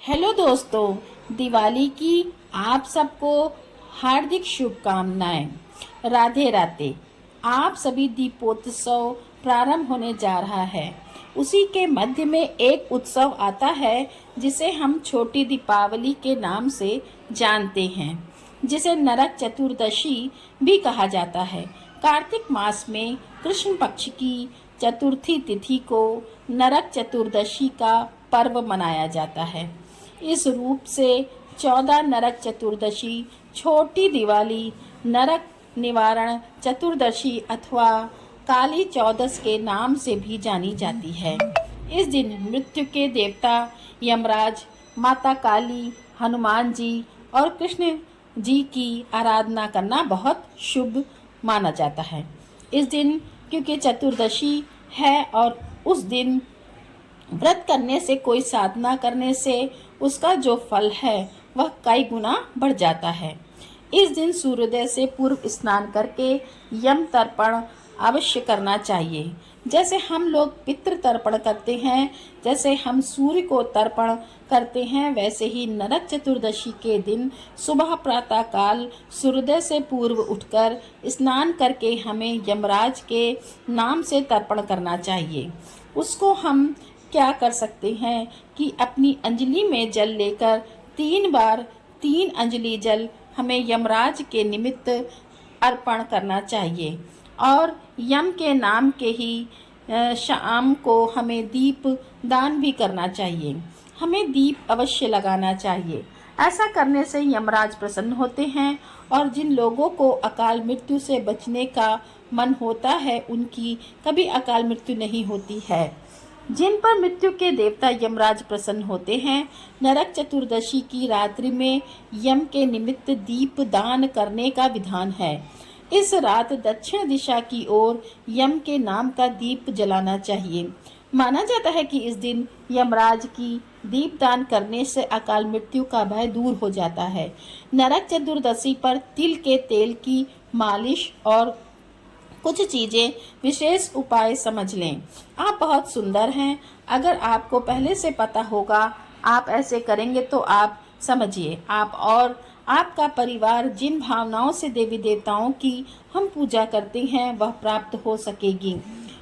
Hello दोस्तों, दिवाली की आप सबको हार्दिक शुभकामनाएं। राधे राधे। आप सभी दीपोत्सव प्रारंभ होने जा रहा है। उसी के मध्य में एक उत्सव आता है जिसे हम छोटी दीपावली के नाम से जानते हैं, जिसे नरक चतुर्दशी भी कहा जाता है। कार्तिक मास में कृष्ण पक्ष की चतुर्थी तिथि को नरक चतुर्दशी का पर्व मनाया जाता है। इस रूप से 14 नरक चतुर्दशी, छोटी दिवाली, नरक निवारण चतुर्दशी अथवा काली चौदस के नाम से भी जानी जाती है। इस दिन मृत्यु के देवता यमराज, माता काली, हनुमान जी और कृष्ण जी की आराधना करना बहुत शुभ माना जाता है। इस दिन क्योंकि चतुर्दशी है और उस दिन व्रत करने से, कोई साधना करने से उसका जो फल है वह कई गुना बढ़ जाता है। इस दिन सूर्योदय से पूर्व स्नान करके यम तर्पण अवश्य करना चाहिए। जैसे हम लोग पितृ तर्पण करते हैं, जैसे हम सूर्य को तर्पण करते हैं, वैसे ही नरक चतुर्दशी के दिन सुबह प्रातः काल सूर्योदय से पूर्व उठकर स्नान करके हमें यमराज के नाम से तर्पण करना चाहिए। उसको हम क्या कर सकते हैं कि अपनी अंजलि में जल लेकर 3 बार 3 अंजलि जल हमें यमराज के निमित्त अर्पण करना चाहिए। और यम के नाम के ही शाम को हमें दीप दान भी करना चाहिए। हमें दीप अवश्य लगाना चाहिए। ऐसा करने से यमराज प्रसन्न होते हैं और जिन लोगों को अकाल मृत्यु से बचने का मन होता है उनकी कभी अकाल मृत्यु नहीं होती है। जिन पर मृत्यु के देवता यमराज प्रसन्न होते हैं, नरक चतुर्दशी की रात्रि में यम के निमित्त दीप दान करने का विधान है। इस रात दक्षिण दिशा की ओर यम के नाम का दीप जलाना चाहिए। माना जाता है कि इस दिन यमराज की दीपदान करने से अकाल मृत्यु का भय दूर हो जाता है। नरक चतुर्दशी पर तिल के तेल की मालिश और कुछ चीजें विशेष उपाय समझ लें। आप बहुत सुंदर हैं। अगर आपको पहले से पता होगा, आप ऐसे करेंगे तो आप समझिए, आप और आपका परिवार जिन भावनाओं से देवी देवताओं की हम पूजा करते हैं वह प्राप्त हो सकेगी।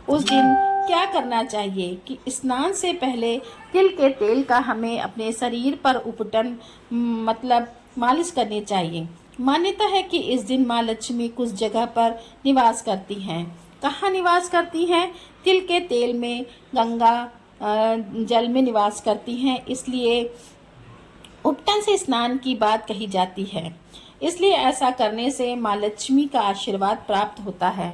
उस दिन क्या करना चाहिए कि स्नान से पहले तिल के तेल का हमें अपने शरीर पर उपटन मतलब मालिश करनी चाहिए। मान्यता है कि इस दिन माँ लक्ष्मी कुछ जगह पर निवास करती हैं। कहाँ निवास करती हैं? तिल के तेल में, गंगा जल में निवास करती हैं। इसलिए उपटन से स्नान की बात कही जाती है। इसलिए ऐसा करने से माँ लक्ष्मी का आशीर्वाद प्राप्त होता है।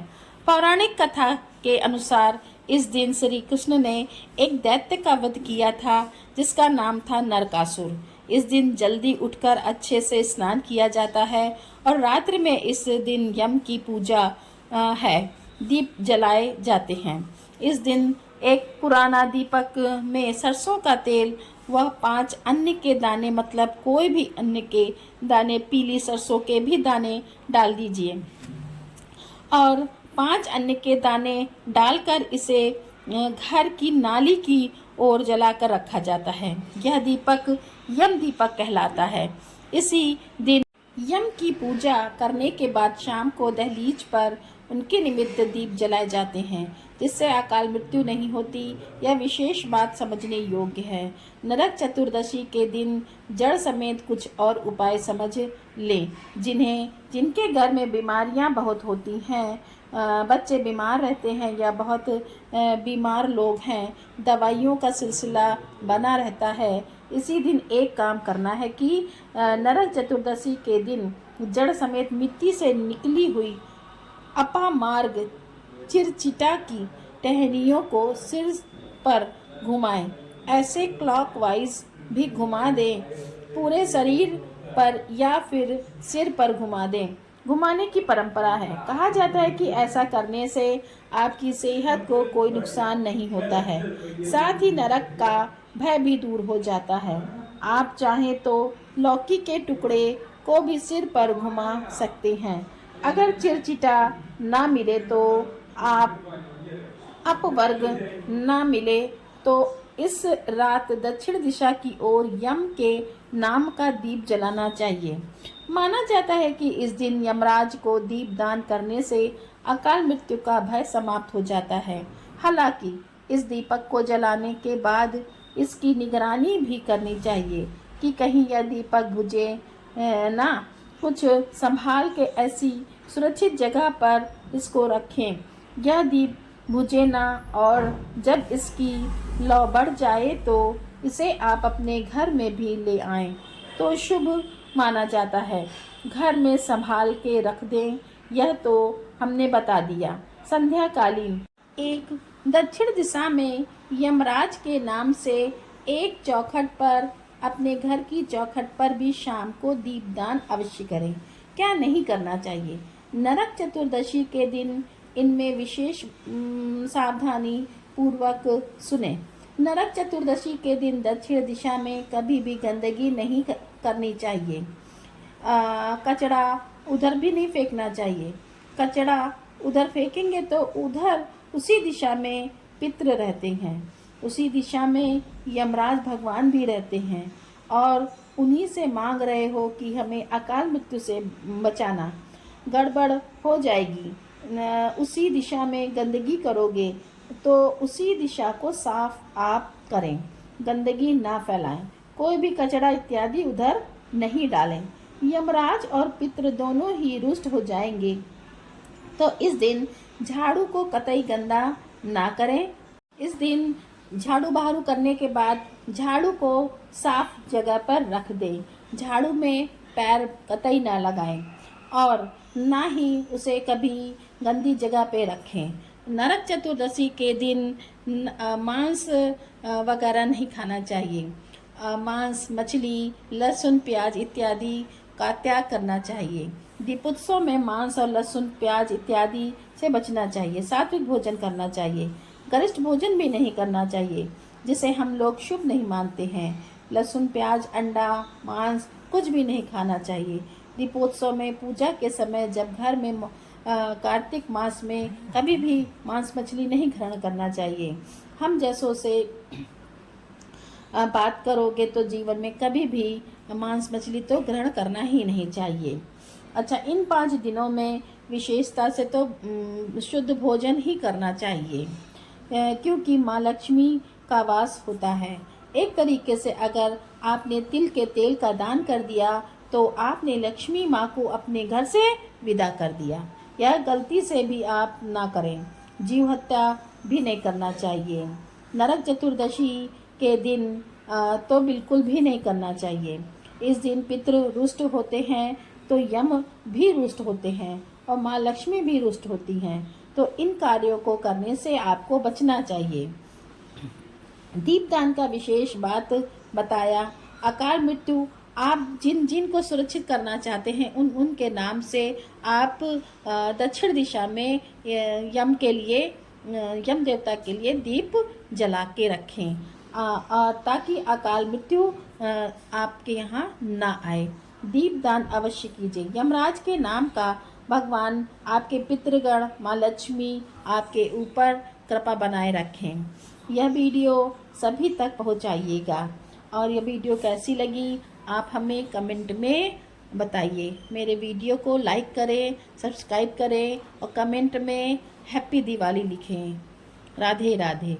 पौराणिक कथा के अनुसार इस दिन श्री कृष्ण ने एक दैत्य का वध किया था जिसका नाम था नरकासुर। इस दिन जल्दी उठकर अच्छे से स्नान किया जाता है और रात्रि में इस दिन यम की पूजा है, दीप जलाए जाते हैं। इस दिन एक पुराना दीपक में सरसों का तेल वह 5 अन्न के दाने, मतलब कोई भी अन्न के दाने, पीली सरसों के भी दाने डाल दीजिए और 5 अन्न के दाने डालकर इसे घर की नाली की ओर जलाकर रखा जाता है। यह दीपक यम दीपक कहलाता है। इसी दिन यम की पूजा करने के बाद शाम को दहलीज पर उनके निमित्त दीप जलाए जाते हैं, जिससे अकाल मृत्यु नहीं होती। यह विशेष बात समझने योग्य है। नरक चतुर्दशी के दिन जड़ समेत कुछ और उपाय समझ लें। जिनके घर में बीमारियां बहुत होती हैं, बच्चे बीमार रहते हैं या बहुत बीमार लोग हैं, दवाइयों का सिलसिला बना रहता है, इसी दिन एक काम करना है कि नरक चतुर्दशी के दिन जड़ समेत मिट्टी से निकली हुई अपामार्ग चिरचिटा की टहनियों को सिर पर घुमाएं। ऐसे क्लॉकवाइज भी घुमा दें, पूरे शरीर पर या फिर सिर पर घुमा दें। घुमाने की परंपरा है। कहा जाता है कि ऐसा करने से आपकी सेहत को कोई नुकसान नहीं होता है, साथ ही नरक का भय भी दूर हो जाता है। आप चाहें तो लौकी के टुकड़े को भी सिर पर घुमा सकते हैं। अगर चिरचिटा ना मिले तो आप अपवर्ग ना मिले तो इस रात दक्षिण दिशा की ओर यम के नाम का दीप जलाना चाहिए। माना जाता है कि इस दिन यमराज को दीप दान करने से अकाल मृत्यु का भय समाप्त हो जाता है। हालांकि इस दीपक को जलाने के बाद इसकी निगरानी भी करनी चाहिए कि कहीं यह दीपक बुझे ना। कुछ संभाल के ऐसी सुरक्षित जगह पर इसको रखें यह दीप बुझे ना, और जब इसकी लौ बढ़ जाए तो इसे आप अपने घर में भी ले आएं तो शुभ माना जाता है। घर में संभाल के रख दें, यह तो हमने बता दिया। संध्याकालीन एक दक्षिण दिशा में यमराज के नाम से एक चौखट पर, अपने घर की चौखट पर भी शाम को दीपदान अवश्य करें। क्या नहीं करना चाहिए? नरक चतुर्दशी के दिन इनमें विशेष सावधानी पूर्वक सुने। नरक चतुर्दशी के दिन दक्षिण दिशा में कभी भी गंदगी नहीं करनी चाहिए। कचरा उधर भी नहीं फेंकना चाहिए। कचरा उधर फेंकेंगे तो उधर उसी दिशा में पितृ रहते हैं, उसी दिशा में यमराज भगवान भी रहते हैं और उन्हीं से मांग रहे हो कि हमें अकाल मृत्यु से बचाना। गड़बड़ हो जाएगी, उसी दिशा में गंदगी करोगे तो उसी दिशा को साफ आप करें, गंदगी ना फैलाएं, कोई भी कचरा इत्यादि उधर नहीं डालें। यमराज और पितृ दोनों ही रुष्ट हो जाएंगे, तो इस दिन झाड़ू को कतई गंदा ना करें। इस दिन झाड़ू बहारू करने के बाद झाड़ू को साफ जगह पर रख दें। झाड़ू में पैर कतई ना लगाएं और ना ही उसे कभी गंदी जगह पे रखें। नरक चतुर्दशी के दिन मांस वगैरह नहीं खाना चाहिए। मांस, मछली, लहसुन, प्याज इत्यादि का त्याग करना चाहिए। दीपोत्सव में मांस और लहसुन, प्याज इत्यादि से बचना चाहिए। सात्विक भोजन करना चाहिए। गरिष्ठ भोजन भी नहीं करना चाहिए, जिसे हम लोग शुभ नहीं मानते हैं। लहसुन, प्याज, अंडा, मांस कुछ भी नहीं खाना चाहिए। दीपोत्सव में पूजा के समय जब घर में कार्तिक मास में कभी भी मांस मछली नहीं ग्रहण करना चाहिए। हम जैसों से बात करोगे तो जीवन में कभी भी मांस मछली तो ग्रहण करना ही नहीं चाहिए। अच्छा, इन 5 दिनों में विशेषता से तो शुद्ध भोजन ही करना चाहिए, क्योंकि माँ लक्ष्मी का वास होता है। एक तरीके से अगर आपने तिल के तेल का दान कर दिया तो आपने लक्ष्मी माँ को अपने घर से विदा कर दिया। यह गलती से भी आप ना करें। जीव हत्या भी नहीं करना चाहिए। नरक चतुर्दशी के दिन तो बिल्कुल भी नहीं करना चाहिए। इस दिन पितृ रुष्ट होते हैं तो यम भी रुष्ट होते हैं और माँ लक्ष्मी भी रुष्ट होती हैं, तो इन कार्यों को करने से आपको बचना चाहिए। दीपदान का विशेष बात बताया। अकाल मृत्यु आप जिन को सुरक्षित करना चाहते हैं उनके नाम से आप दक्षिण दिशा में यम देवता के लिए दीप जला के रखें, ताकि अकाल मृत्यु आपके यहाँ ना आए। दीपदान अवश्य कीजिए। यमराज के नाम का भगवान आपके पितृगण माँ लक्ष्मी आपके ऊपर कृपा बनाए रखें। यह वीडियो सभी तक पहुँचाइएगा और यह वीडियो कैसी लगी आप हमें कमेंट में बताइए। मेरे वीडियो को लाइक करें, सब्सक्राइब करें और कमेंट में हैप्पी दिवाली लिखें। राधे राधे।